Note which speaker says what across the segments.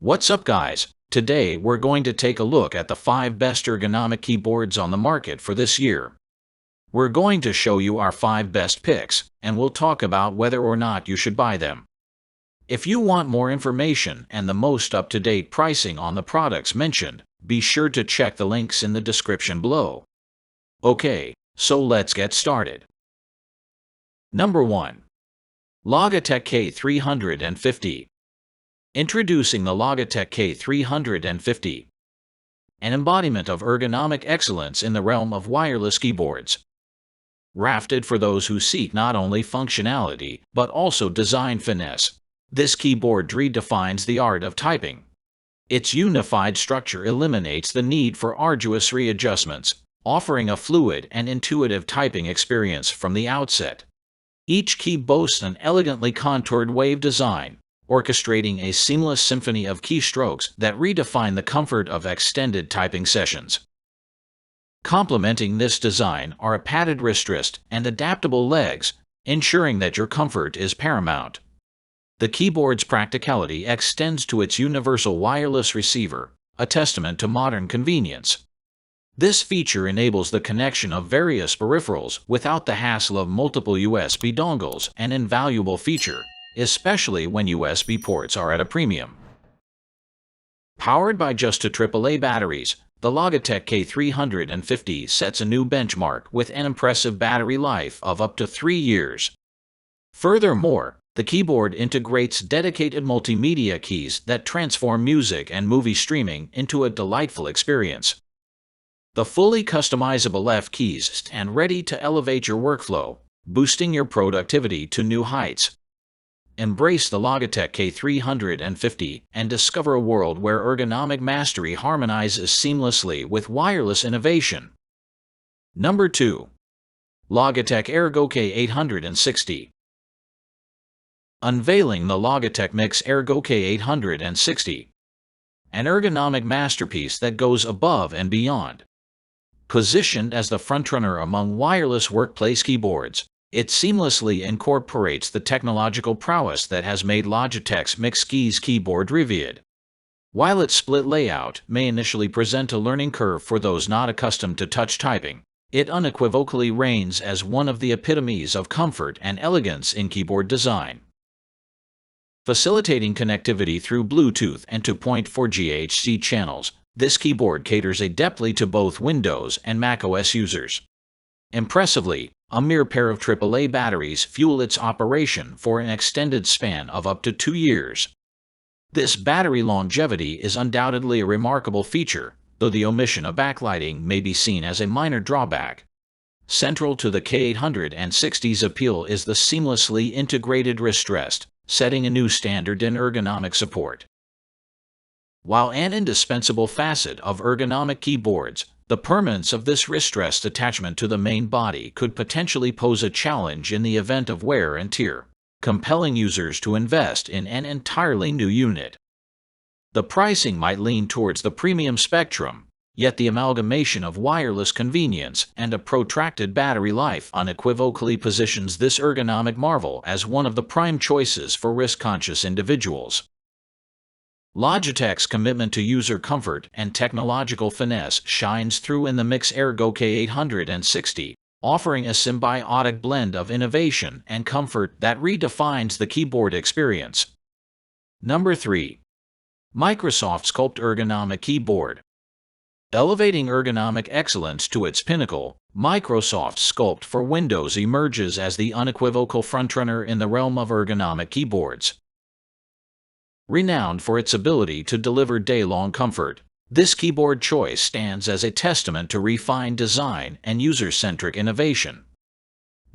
Speaker 1: What's up, guys? Today we're going to take a look at the 5 best ergonomic keyboards on the market for this year. We're going to show you our 5 best picks, and we'll talk about whether or not you should buy them. If you want more information and the most up-to-date pricing on the products mentioned, be sure to check the links in the description below. Okay, so let's get started. Number 1. Logitech K350. Introducing the Logitech K350, an embodiment of ergonomic excellence in the realm of wireless keyboards. Crafted for those who seek not only functionality but also design finesse, this keyboard redefines the art of typing. Its unified structure eliminates the need for arduous readjustments, offering a fluid and intuitive typing experience from the outset. Each key boasts an elegantly contoured wave design, orchestrating a seamless symphony of keystrokes that redefine the comfort of extended typing sessions. Complementing this design are a padded wrist and adaptable legs, ensuring that your comfort is paramount. The keyboard's practicality extends to its universal wireless receiver, a testament to modern convenience. This feature enables the connection of various peripherals without the hassle of multiple USB dongles, an invaluable feature, especially when USB ports are at a premium. Powered by just 2 AAA batteries, the Logitech K350 sets a new benchmark with an impressive battery life of up to 3 years. Furthermore, the keyboard integrates dedicated multimedia keys that transform music and movie streaming into a delightful experience. The fully customizable F keys stand ready to elevate your workflow, boosting your productivity to new heights. Embrace the Logitech K350 and discover a world where ergonomic mastery harmonizes seamlessly with wireless innovation. Number 2. Logitech Ergo K860. Unveiling the Logitech Mix Ergo K860, an ergonomic masterpiece that goes above and beyond. Positioned as the frontrunner among wireless workplace keyboards, it seamlessly incorporates the technological prowess that has made Logitech's Mix Keys keyboard revered. While its split layout may initially present a learning curve for those not accustomed to touch typing, it unequivocally reigns as one of the epitomes of comfort and elegance in keyboard design. Facilitating connectivity through Bluetooth and 2.4 GHz channels, this keyboard caters adeptly to both Windows and macOS users. Impressively, a mere pair of AAA batteries fuel its operation for an extended span of up to 2 years. This battery longevity is undoubtedly a remarkable feature, though the omission of backlighting may be seen as a minor drawback. Central to the K860's appeal is the seamlessly integrated wrist rest, setting a new standard in ergonomic support. While an indispensable facet of ergonomic keyboards, the permanence of this wrist rest attachment to the main body could potentially pose a challenge in the event of wear and tear, compelling users to invest in an entirely new unit. The pricing might lean towards the premium spectrum, yet the amalgamation of wireless convenience and a protracted battery life unequivocally positions this ergonomic marvel as one of the prime choices for risk-conscious individuals. Logitech's commitment to user comfort and technological finesse shines through in the Mix Ergo K860, offering a symbiotic blend of innovation and comfort that redefines the keyboard experience. Number 3. Microsoft Sculpt Ergonomic Keyboard. Elevating ergonomic excellence to its pinnacle, Microsoft's Sculpt for Windows emerges as the unequivocal frontrunner in the realm of ergonomic keyboards. Renowned for its ability to deliver day-long comfort, this keyboard choice stands as a testament to refined design and user-centric innovation.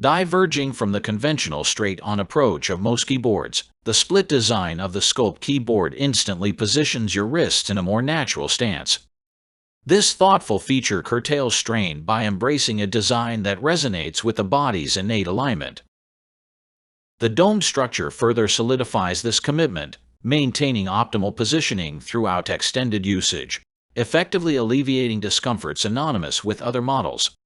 Speaker 1: Diverging from the conventional straight-on approach of most keyboards, the split design of the Sculpt keyboard instantly positions your wrists in a more natural stance. This thoughtful feature curtails strain by embracing a design that resonates with the body's innate alignment. The domed structure further solidifies this commitment, maintaining optimal positioning throughout extended usage, effectively alleviating discomfort synonymous with other models.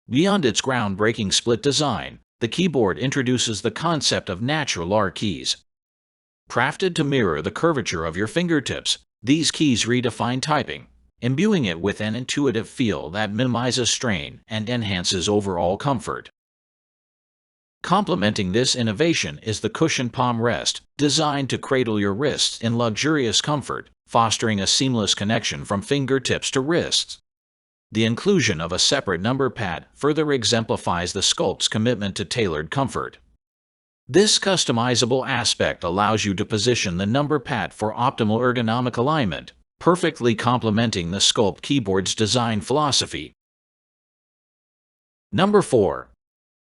Speaker 1: Beyond its groundbreaking split design, the keyboard introduces the concept of natural R keys. Crafted to mirror the curvature of your fingertips, these keys redefine typing, imbuing it with an intuitive feel that minimizes strain and enhances overall comfort. Complementing this innovation is the cushioned palm rest, designed to cradle your wrists in luxurious comfort, fostering a seamless connection from fingertips to wrists. The inclusion of a separate number pad further exemplifies the Sculpt's commitment to tailored comfort. This customizable aspect allows you to position the number pad for optimal ergonomic alignment, perfectly complementing the Sculpt keyboard's design philosophy. Number 4.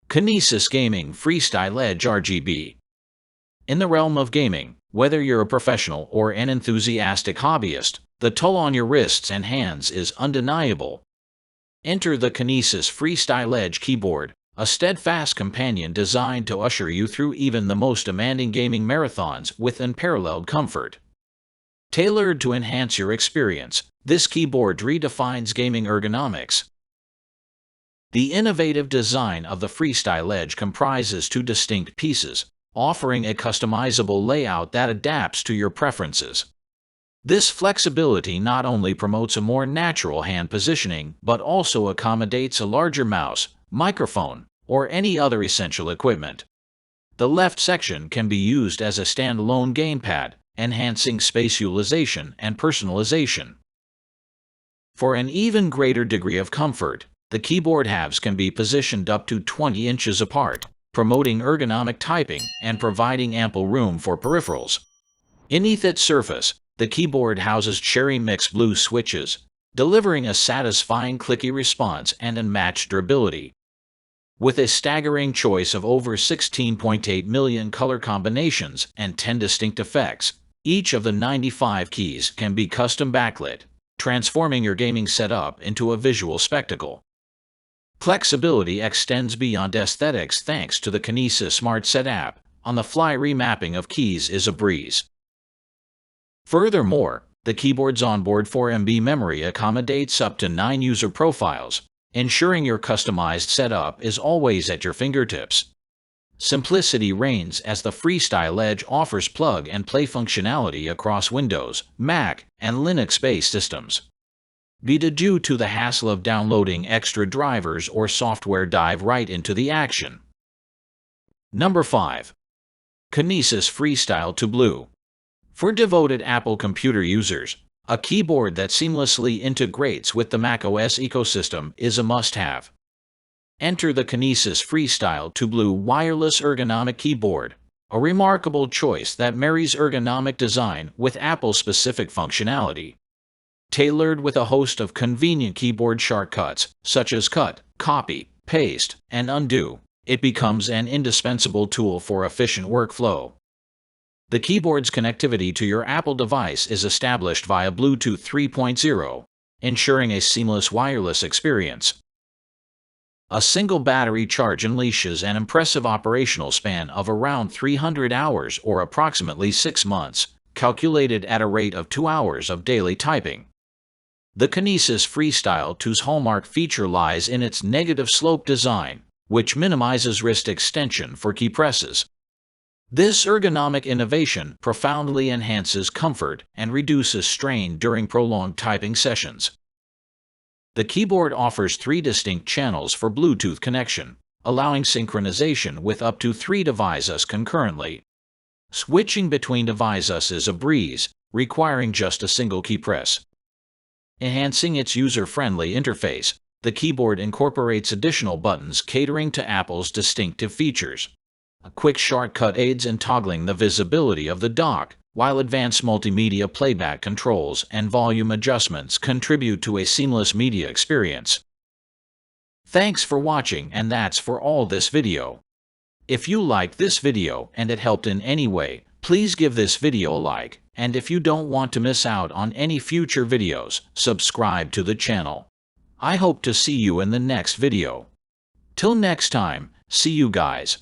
Speaker 1: Kinesis Gaming Freestyle Edge RGB. In the realm of gaming, whether you're a professional or an enthusiastic hobbyist, the toll on your wrists and hands is undeniable. Enter the Kinesis Freestyle Edge keyboard, a steadfast companion designed to usher you through even the most demanding gaming marathons with unparalleled comfort. Tailored to enhance your experience, this keyboard redefines gaming ergonomics. The innovative design of the Freestyle Edge comprises two distinct pieces, offering a customizable layout that adapts to your preferences. This flexibility not only promotes a more natural hand positioning but also accommodates a larger mouse, microphone, or any other essential equipment. The left section can be used as a standalone gamepad, enhancing space utilization and personalization. For an even greater degree of comfort, the keyboard halves can be positioned up to 20 inches apart, promoting ergonomic typing and providing ample room for peripherals. Beneath its surface, the keyboard houses cherry mix blue switches, delivering a satisfying clicky response and unmatched durability. With a staggering choice of over 16.8 million color combinations and 10 distinct effects, each of the 95 keys can be custom backlit, transforming your gaming setup into a visual spectacle. Flexibility extends beyond aesthetics thanks to the Kinesis Smart Set app. On-the-fly remapping of keys is a breeze. Furthermore, the keyboard's onboard 4 MB memory accommodates up to 9 user profiles, ensuring your customized setup is always at your fingertips. Simplicity reigns as the Freestyle Edge offers plug-and-play functionality across Windows, Mac, and Linux-based systems. Be due to the hassle of downloading extra drivers or software, dive right into the action. Number 5. Kinesis Freestyle 2 Blue. For devoted Apple computer users, a keyboard that seamlessly integrates with the macOS ecosystem is a must-have. Enter the Kinesis Freestyle 2 Blue wireless ergonomic keyboard, a remarkable choice that marries ergonomic design with Apple-specific functionality. Tailored with a host of convenient keyboard shortcuts, such as cut, copy, paste, and undo, it becomes an indispensable tool for efficient workflow. The keyboard's connectivity to your Apple device is established via Bluetooth 3.0, ensuring a seamless wireless experience. A single battery charge unleashes an impressive operational span of around 300 hours or approximately 6 months, calculated at a rate of 2 hours of daily typing. The Kinesis Freestyle 2's hallmark feature lies in its negative slope design, which minimizes wrist extension for key presses. This ergonomic innovation profoundly enhances comfort and reduces strain during prolonged typing sessions. The keyboard offers 3 distinct channels for Bluetooth connection, allowing synchronization with up to 3 devices concurrently. Switching between devices is a breeze, requiring just a single key press. Enhancing its user-friendly interface, the keyboard incorporates additional buttons catering to Apple's distinctive features. A quick shortcut aids in toggling the visibility of the dock, while advanced multimedia playback controls and volume adjustments contribute to a seamless media experience. Thanks for watching, and that's for all this video. If you liked this video and it helped in any way, please give this video a like, and if you don't want to miss out on any future videos, subscribe to the channel. I hope to see you in the next video. Till next time, see you guys.